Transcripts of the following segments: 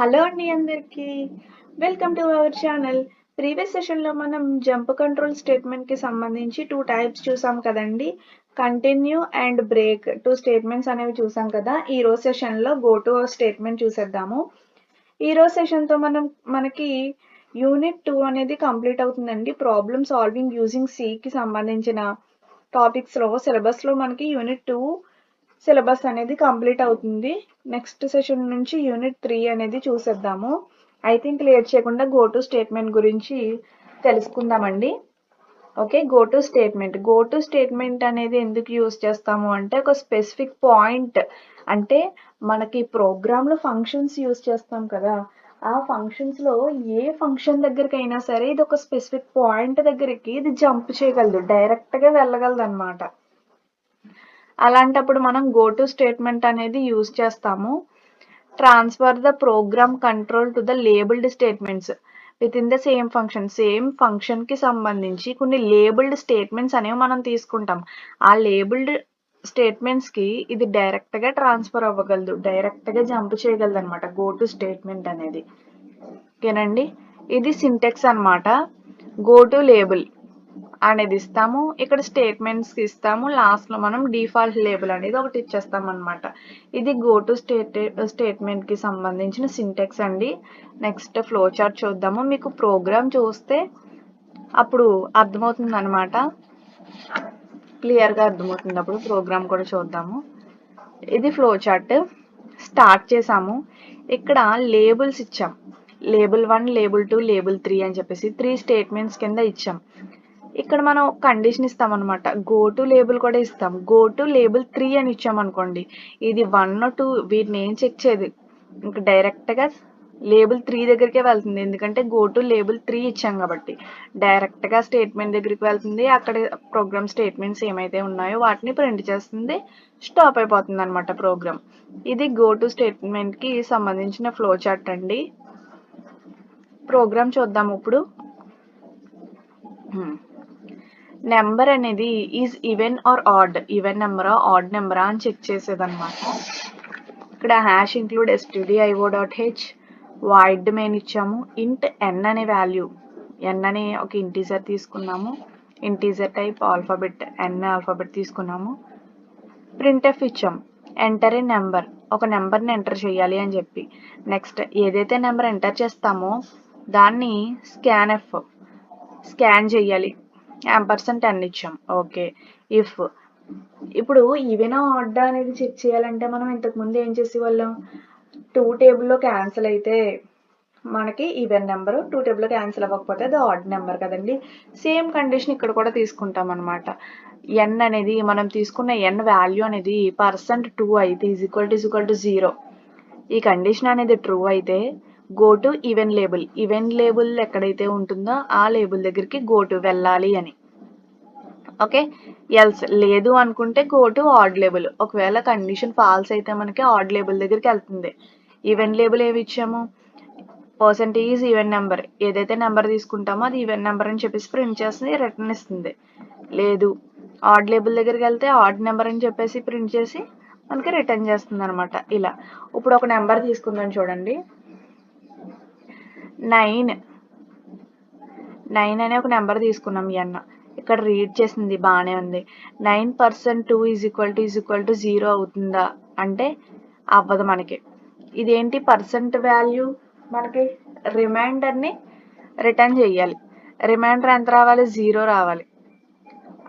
Hello అండి అందరికీ. Welcome to our channel. Previous సెషన్‌లో మనం జంప్ కంట్రోల్ స్టేట్మెంట్‌కి సంబంధించి 2 టైప్స్ చూసాం కదండీ. కంటిన్యూ అండ్ బ్రేక్ 2 స్టేట్మెంట్స్ అనేవి చూసాం కదా. ఈ రోజు సెషన్‌లో గో టు స్టేట్మెంట్ చూసేద్దాము. ఈ రోజు సెషన్‌తో మనకి యూనిట్ 2 అనేది కంప్లీట్ అవుతుందండి. ప్రాబ్లమ్ సాల్వింగ్ యూజింగ్ సికి సంబంధించిన టాపిక్స్‌లో సిలబస్‌లో మనకి యూనిట్ 2 సిలబస్ అనేది కంప్లీట్ అవుతుంది. నెక్స్ట్ సెషన్ నుంచి యూనిట్ 3 అనేది చూసేద్దాము. ఐ థింక్ లేట్ చేయకుండా గో టు స్టేట్మెంట్ గురించి తెలుసుకుందామండి. ఓకే, గో టు స్టేట్మెంట్ అనేది ఎందుకు యూజ్ చేస్తాము అంటే ఒక స్పెసిఫిక్ పాయింట్, అంటే మనకి ప్రోగ్రాంలో ఫంక్షన్స్ యూజ్ చేస్తాం కదా, ఆ ఫంక్షన్స్లో ఏ ఫంక్షన్ దగ్గరికైనా సరే ఇది ఒక స్పెసిఫిక్ పాయింట్ దగ్గరికి ఇది జంప్ చేయగలదు, డైరెక్ట్గా వెళ్ళగలదు అనమాట. అలాంటప్పుడు మనం గో టు స్టేట్మెంట్ అనేది యూజ్ చేస్తాము. Transfer the programme control to the labelled statements with in the same ఫంక్షన్కి సంబంధించి కొన్ని లేబుల్డ్ స్టేట్మెంట్స్ అనేవి మనం తీసుకుంటాం. ఆ లేబుల్డ్ స్టేట్మెంట్స్కి ఇది డైరెక్ట్గా ట్రాన్స్ఫర్ అవ్వగలదు, డైరెక్ట్గా జంప్ చేయగలదు అనమాట గో టు స్టేట్మెంట్ అనేది. ఓకేనండి, ఇది సింటెక్స్ అనమాట. గో టు లేబుల్ అనేది ఇస్తాము, ఇక్కడ స్టేట్మెంట్స్కి ఇస్తాము, లాస్ట్లో మనం డిఫాల్ట్ లేబుల్ అనేది ఒకటి ఇచ్చేస్తాం అనమాట. ఇది గో టు స్టేట్మెంట్కి సంబంధించిన సింటెక్స్ అండి. నెక్స్ట్ ఫ్లో చార్ట్ చూద్దాము. మీకు ప్రోగ్రామ్ చూస్తే అప్పుడు అర్థమవుతుంది అనమాట, క్లియర్గా అర్థమవుతుంది. అప్పుడు ప్రోగ్రామ్ కూడా చూద్దాము. ఇది ఫ్లో చార్ట్. స్టార్ట్ చేసాము, ఇక్కడ లేబుల్స్ ఇచ్చాం, లేబుల్ 1, లేబుల్ 2, లేబుల్ 3 అని చెప్పేసి 3 స్టేట్మెంట్స్ కింద ఇచ్చాం. ఇక్కడ మనం కండిషన్ ఇస్తాం అనమాట, గో టు లేబుల్ కూడా ఇస్తాం. గో టు లేబుల్ 3 అని ఇచ్చామనుకోండి, ఇది 1, 2 వీటిని ఏం చెక్ చేయదు, ఇంకా డైరెక్ట్గా లేబుల్ 3 దగ్గరికే వెళ్తుంది. ఎందుకంటే గో టు లేబుల్ 3 ఇచ్చాం కాబట్టి డైరెక్ట్గా స్టేట్మెంట్ దగ్గరికి వెళ్తుంది. అక్కడ ప్రోగ్రామ్ స్టేట్మెంట్స్ ఏమైతే ఉన్నాయో వాటిని ప్రింట్ చేస్తుంది, స్టాప్ అయిపోతుంది అనమాట ప్రోగ్రామ్. ఇది గో టు స్టేట్మెంట్కి సంబంధించిన ఫ్లో చార్ట్ అండి. ప్రోగ్రామ్ చూద్దాం ఇప్పుడు. నెంబర్ అనేది is even or odd, even నెంబరా ఆడ్ నెంబరా అని చెక్ చేసేదన్నమాట. ఇక్కడ hash include stdio.h void main ఇచ్చాము. ఇంట్ n అనే వాల్యూ, n అనే ఒక ఇంటీజర్ తీసుకున్నాము, integer type alphabet, n alphabet తీసుకున్నాము. ప్రింట్ఎఫ్ ఇచ్చాం, ఎంటర్ ఏ నెంబర్, ఒక నెంబర్ని ఎంటర్ చేయాలి అని చెప్పి. నెక్స్ట్ ఏదైతే నెంబర్ ఎంటర్ చేస్తామో దాన్ని స్కాన్ చేయాలి, %n ఇచ్చాం. ఓకే, ఇప్పుడు ఈవెనా ఆడ్ అనేది చెక్ చేయాలంటే మనం ఇంతకుముందు ఏం చేసేవాళ్ళం, 2 టేబుల్లో క్యాన్సిల్ అయితే మనకి ఈవెన్ నెంబరు, 2 టేబుల్లో క్యాన్సిల్ అవ్వకపోతే అది ఆడ్ నెంబర్ కదండి. సేమ్ కండిషన్ ఇక్కడ కూడా తీసుకుంటాం అనమాట. n అనేది మనం తీసుకున్న n వాల్యూ అనేది %2 అయితే ఈక్వల్ టు 0. ఈ కండిషన్ అనేది ట్రూ అయితే గో టు ఈవెన్ లేబుల్ ఎక్కడైతే ఉంటుందో ఆ లేబుల్ దగ్గరికి గో టు వెళ్ళాలి అని. ఓకే, ఎల్స్ లేదు అనుకుంటే గో టు ఆడ్ లేబుల్. ఒకవేళ కండిషన్ ఫాల్స్ అయితే మనకి ఆడ్ లేబుల్ దగ్గరికి వెళ్తుంది. ఈవెన్ లేబుల్ ఏమి ఇచ్చాము, % ఈవెన్ నెంబర్, ఏదైతే నెంబర్ తీసుకుంటామో అది ఈవెన్ నెంబర్ అని చెప్పేసి ప్రింట్ చేస్తుంది, రిటర్న్ ఇస్తుంది. లేదు ఆడ్ లేబుల్ దగ్గరికి వెళ్తే ఆడ్ నెంబర్ అని చెప్పేసి ప్రింట్ చేసి మనకి రిటర్న్ చేస్తుంది అనమాట. ఇలా ఇప్పుడు ఒక నెంబర్ తీసుకుందాం చూడండి, 9 అనే ఒక నెంబర్ తీసుకున్నాం. n ఇక్కడ రీడ్ చేసింది బాగానే ఉంది. 9% 2 = 0 అవుతుందా అంటే అవ్వదు మనకి. ఇదేంటి పర్సెంట్ వాల్యూ, మనకి రిమైండర్ని రిటర్న్ చేయాలి. రిమైండర్ ఎంత రావాలి, 0 రావాలి.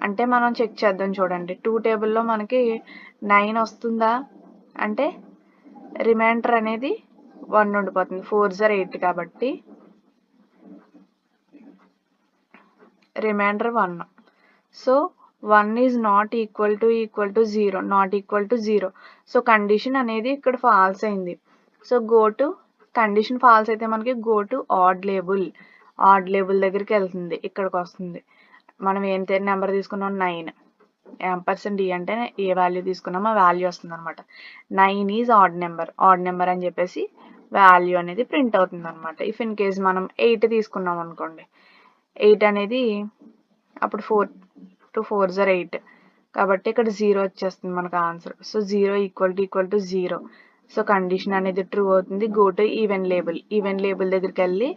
అంటే మనం చెక్ చేద్దాం చూడండి, 2 టేబుల్లో మనకి 9 వస్తుందా అంటే రిమైండర్ అనేది 1 ఉండిపోతుంది, 4 * 8 కాబట్టి remainder 1. So 1 is not equal to 0, so condition అనేది ఇక్కడ ఫాల్స్ అయింది. సో కండిషన్ ఫాల్స్ అయితే మనకి గో టు ఆడ్ లేబుల్ దగ్గరికి వెళ్తుంది, ఇక్కడికి వస్తుంది. మనం ఏం నెంబర్ తీసుకున్నాం, 9, %d అంటే ఏ వాల్యూ తీసుకున్నామో ఆ వాల్యూ వస్తుంది అనమాట. 9 ఈజ్ ఆడ్ నెంబర్ అని చెప్పేసి వాల్యూ అనేది ప్రింట్ అవుతుంది అనమాట. ఇఫ్ ఇన్ కేస్ మనం 8 తీసుకున్నాం అనుకోండి, 8 అనేది అప్పుడు 2 4 * 8 కాబట్టి ఇక్కడ 0 వచ్చేస్తుంది మనకు ఆన్సర్. సో 0 = 0. సో కండిషన్ అనేది ట్రూ అవుతుంది. Go to even label. Even label దగ్గరికి వెళ్ళి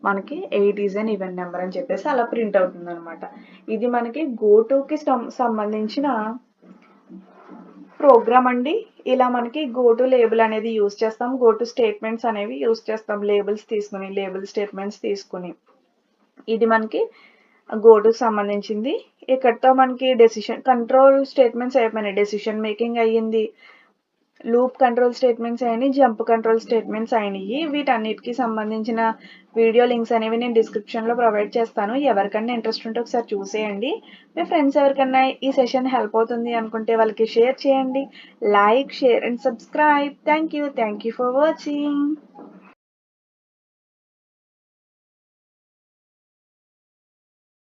మనకి 8 ఈజ్ అన్ ఈవెన్ నెంబర్ అని చెప్పేసి అలా ప్రింట్ అవుతుంది అనమాట. ఇది మనకి గో టుకి సంబంధించిన ప్రోగ్రామ్ అండి. ఇలా మనకి గో టు లేబుల్ అనేది యూజ్ చేస్తాం. గో టు స్టేట్మెంట్స్ అనేవి యూజ్ చేస్తాం. లేబుల్ స్టేట్మెంట్స్ తీసుకుని. ఇది మనకి గో టుకి సంబంధించింది. ఇక్కడతో మనకి కంట్రోల్ స్టేట్మెంట్స్ అయిపోయినాయి. డెసిషన్ మేకింగ్ అయ్యింది. లూప్ కంట్రోల్ స్టేట్మెంట్స్ అయినాయి, జంప్ కంట్రోల్ స్టేట్మెంట్స్ అయినాయి. వీటన్నిటికి సంబంధించిన వీడియో లింక్స్ అనేవి నేను డిస్క్రిప్షన్లో ప్రొవైడ్ చేస్తాను. ఎవరికన్నా ఇంట్రెస్ట్ ఉంటే ఒకసారి చూసేయండి. మీ ఫ్రెండ్స్ ఎవరికన్నా ఈ సెషన్ హెల్ప్ అవుతుంది అనుకుంటే వాళ్ళకి షేర్ చేయండి. Like, share and subscribe. Thank you for watching.